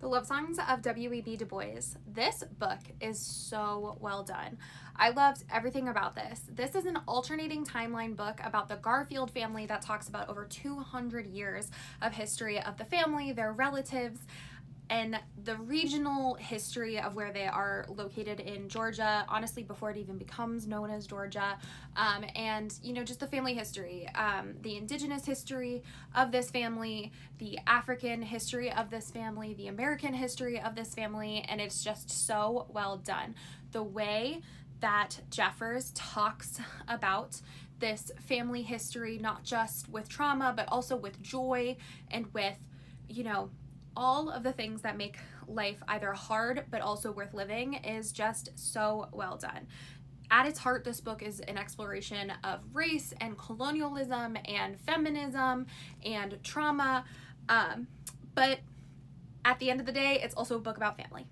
The Love Songs of W.E.B. Du Bois. This book is so well done. I loved everything about this. This is an alternating timeline book about the Garfield family that talks about over 200 years of history of the family, their relatives, and the regional history of where they are located in Georgia, honestly, before it even becomes known as Georgia, and, you know, just the family history, the indigenous history of this family, the African history of this family, the American history of this family, and it's just so well done. The way that Jeffers talks about this family history, not just with trauma, but also with joy and with, you know, all of the things that make life either hard but also worth living, is just so well done. At its heart, this book is an exploration of race and colonialism and feminism and trauma, but at the end of the day, it's also a book about family.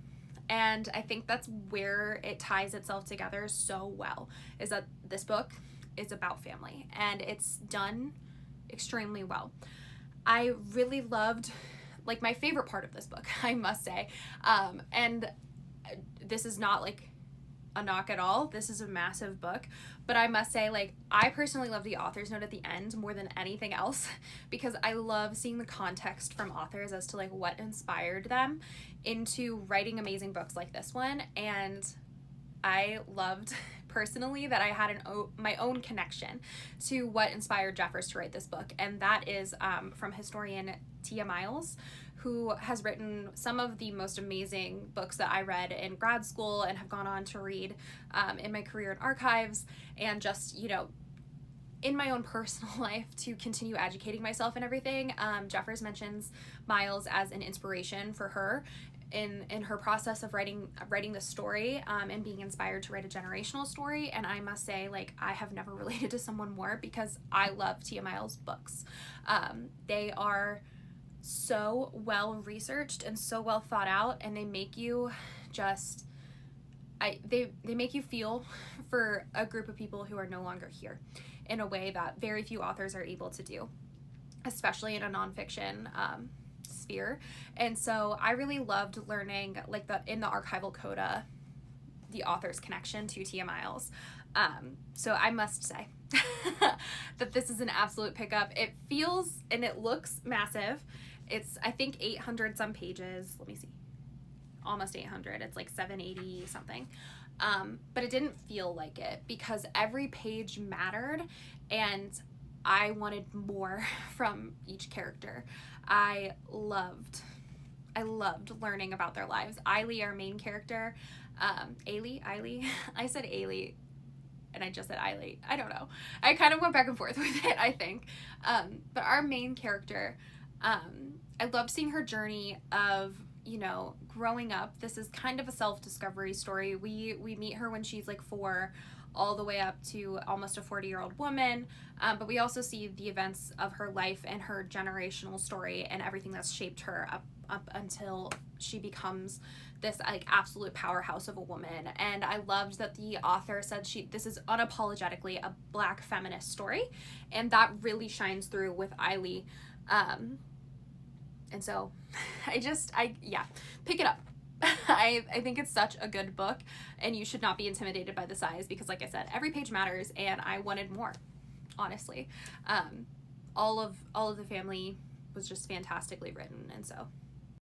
And I think that's where it ties itself together so well, is that this book is about family and it's done extremely well. I really loved, like, my favorite part of this book, I must say, and this is not like a knock at all, this is a massive book, but I must say, like, I personally love the author's note at the end more than anything else, because I love seeing the context from authors as to like what inspired them into writing amazing books like this one. And I loved personally that I had my own connection to what inspired Jeffers to write this book, and that is from historian Tia Miles, who has written some of the most amazing books that I read in grad school and have gone on to read in my career in archives, and just, you know, in my own personal life to continue educating myself and everything. Jeffers mentions Miles as an inspiration for her in her process of writing the story, and being inspired to write a generational story. And I must say, like, I have never related to someone more, because I love Tia Miles' books. They are so well researched and so well thought out, and they make you just they make you feel for a group of people who are no longer here in a way that very few authors are able to do, especially in a nonfiction sphere. And so I really loved learning, like, in the archival coda, the author's connection to Tia Miles. So I must say that this is an absolute pickup. It feels and it looks massive. It's, I think, 800 some pages. Let me see. Almost 800. It's like 780 something. But it didn't feel like it, because every page mattered and I wanted more from each character. I loved learning about their lives. Eiley, our main character, Eiley, I said Eiley and I just said Eiley. I don't know. I kind of went back and forth with it, I think. But our main character, I loved seeing her journey of, you know, growing up. This is kind of a self-discovery story. We meet her when she's like 4, all the way up to almost a 40-year-old woman, but we also see the events of her life and her generational story and everything that's shaped her up until she becomes this, like, absolute powerhouse of a woman. And I loved that the author said this is unapologetically a Black feminist story, and that really shines through with Eiley. And so yeah, pick it up. I think it's such a good book, and you should not be intimidated by the size, because, like I said, every page matters, and I wanted more, honestly. All of the family was just fantastically written, and so